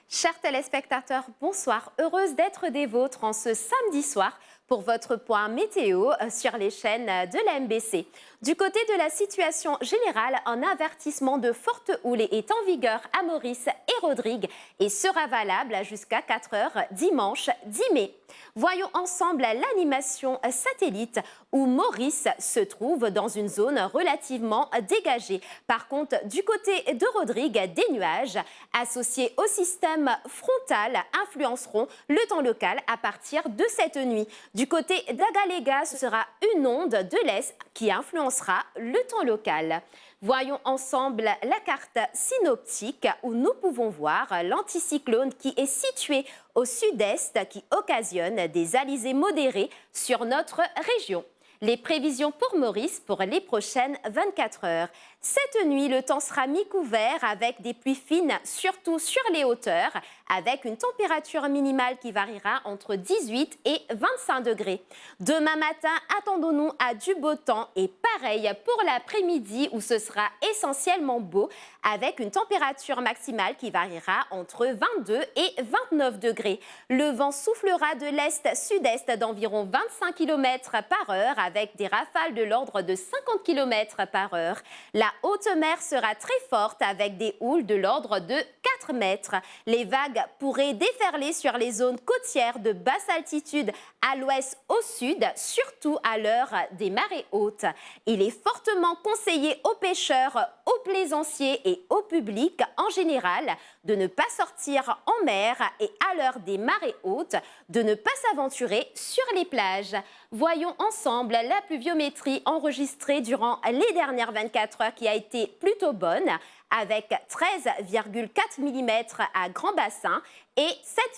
Chers téléspectateurs, bonsoir. Heureuse d'être des vôtres en ce samedi soir pour votre point météo sur les chaînes de la MBC. Du côté de la situation générale, un avertissement de forte houle est en vigueur à Maurice et Rodrigue et sera valable jusqu'à 4 heures dimanche 10 mai. Voyons ensemble l'animation satellite où Maurice se trouve dans une zone relativement dégagée. Par contre, du côté de Rodrigue, des nuages associés au système frontal influenceront le temps local à partir de cette nuit. Du côté d'Agaléga, ce sera une onde de l'Est qui influencera le temps local. Voyons ensemble la carte synoptique où nous pouvons voir l'anticyclone qui est situé au sud-est qui occasionne des alizés modérés sur notre région. Les prévisions pour Maurice pour les prochaines 24 heures. Cette nuit, le temps sera mi-couvert avec des pluies fines, surtout sur les hauteurs, avec une température minimale qui variera entre 18 et 25 degrés. Demain matin, attendons-nous à du beau temps et pareil pour l'après-midi où ce sera essentiellement beau, avec une température maximale qui variera entre 22 et 29 degrés. Le vent soufflera de l'est-sud-est d'environ 25 km par heure avec des rafales de l'ordre de 50 km par heure. La haute mer sera très forte avec des houles de l'ordre de 4 mètres. Les vagues pourraient déferler sur les zones côtières de basse altitude à l'ouest au sud, surtout à l'heure des marées hautes. Il est fortement conseillé aux pêcheurs, aux plaisanciers et au public en général de ne pas sortir en mer et à l'heure des marées hautes, de ne pas s'aventurer sur les plages. Voyons ensemble la pluviométrie enregistrée durant les dernières 24 heures qui a été plutôt bonne, avec 13,4 mm à Grand Bassin et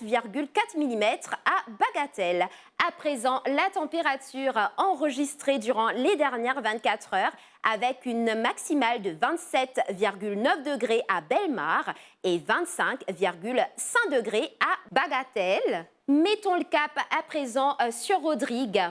7,4 mm à Bagatelle. À présent, la température enregistrée durant les dernières 24 heures avec une maximale de 27,9 degrés à Bellemare et 25,5 degrés à Bagatelle. Mettons le cap à présent sur Rodrigue,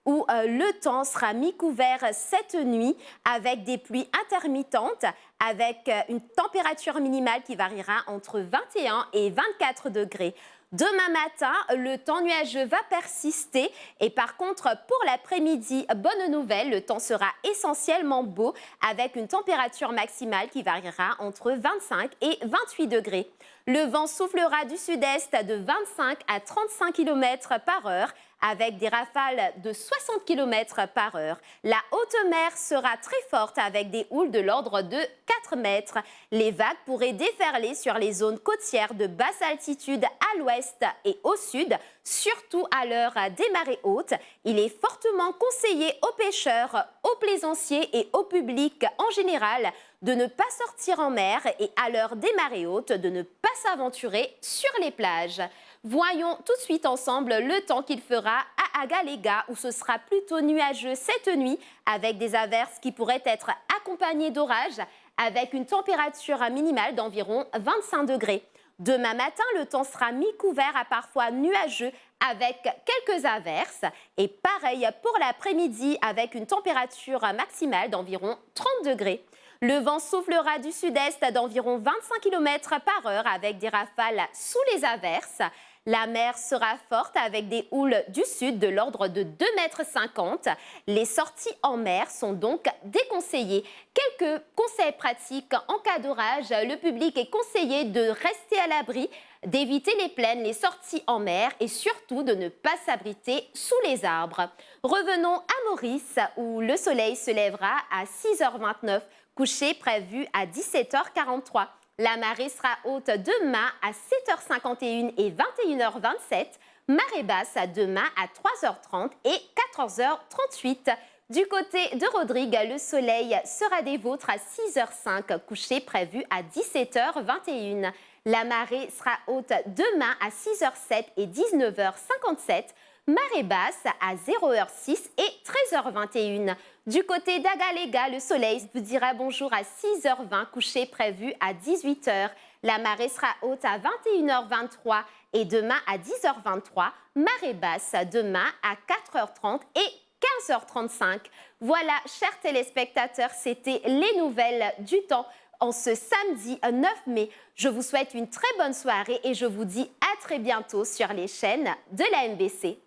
où le temps sera mi-couvert cette nuit avec des pluies intermittentes, avec une température minimale qui variera entre 21 et 24 degrés. Demain matin, le temps nuageux va persister et par contre, pour l'après-midi, bonne nouvelle, le temps sera essentiellement beau avec une température maximale qui variera entre 25 et 28 degrés. Le vent soufflera du sud-est de 25 à 35 km par heure avec des rafales de 60 km par heure. La haute mer sera très forte avec des houles de l'ordre de 4 mètres. Les vagues pourraient déferler sur les zones côtières de basse altitude à l'ouest et au sud, surtout à l'heure des marées hautes. Il est fortement conseillé aux pêcheurs, aux plaisanciers et au public en général de ne pas sortir en mer et à l'heure des marées hautes, de ne pas s'aventurer sur les plages. Voyons tout de suite ensemble le temps qu'il fera à Agaléga où ce sera plutôt nuageux cette nuit avec des averses qui pourraient être accompagnées d'orages avec une température minimale d'environ 25 degrés. Demain matin, le temps sera mi-couvert à parfois nuageux avec quelques averses et pareil pour l'après-midi avec une température maximale d'environ 30 degrés. Le vent soufflera du sud-est d'environ 25 km par heure avec des rafales sous les averses. La mer sera forte avec des houles du sud de l'ordre de 2,50 m. Les sorties en mer sont donc déconseillées. Quelques conseils pratiques en cas d'orage. Le public est conseillé de rester à l'abri, d'éviter les plaines, les sorties en mer et surtout de ne pas s'abriter sous les arbres. Revenons à Maurice où le soleil se lèvera à 6h29, coucher prévu à 17h43. La marée sera haute demain à 7h51 et 21h27, marée basse demain à 3h30 et 14h38. Du côté de Rodrigue, le soleil sera des vôtres à 6h05, coucher prévu à 17h21. La marée sera haute demain à 6h07 et 19h57, marée basse à 0h06 et 13h21. Du côté d'Agaléga, le soleil vous dira bonjour à 6h20, coucher prévu à 18h. La marée sera haute à 21h23 et demain à 10h23, marée basse demain à 4h30 et 15h35. Voilà, chers téléspectateurs, c'était les nouvelles du temps en ce samedi 9 mai. Je vous souhaite une très bonne soirée et je vous dis à très bientôt sur les chaînes de la MBC.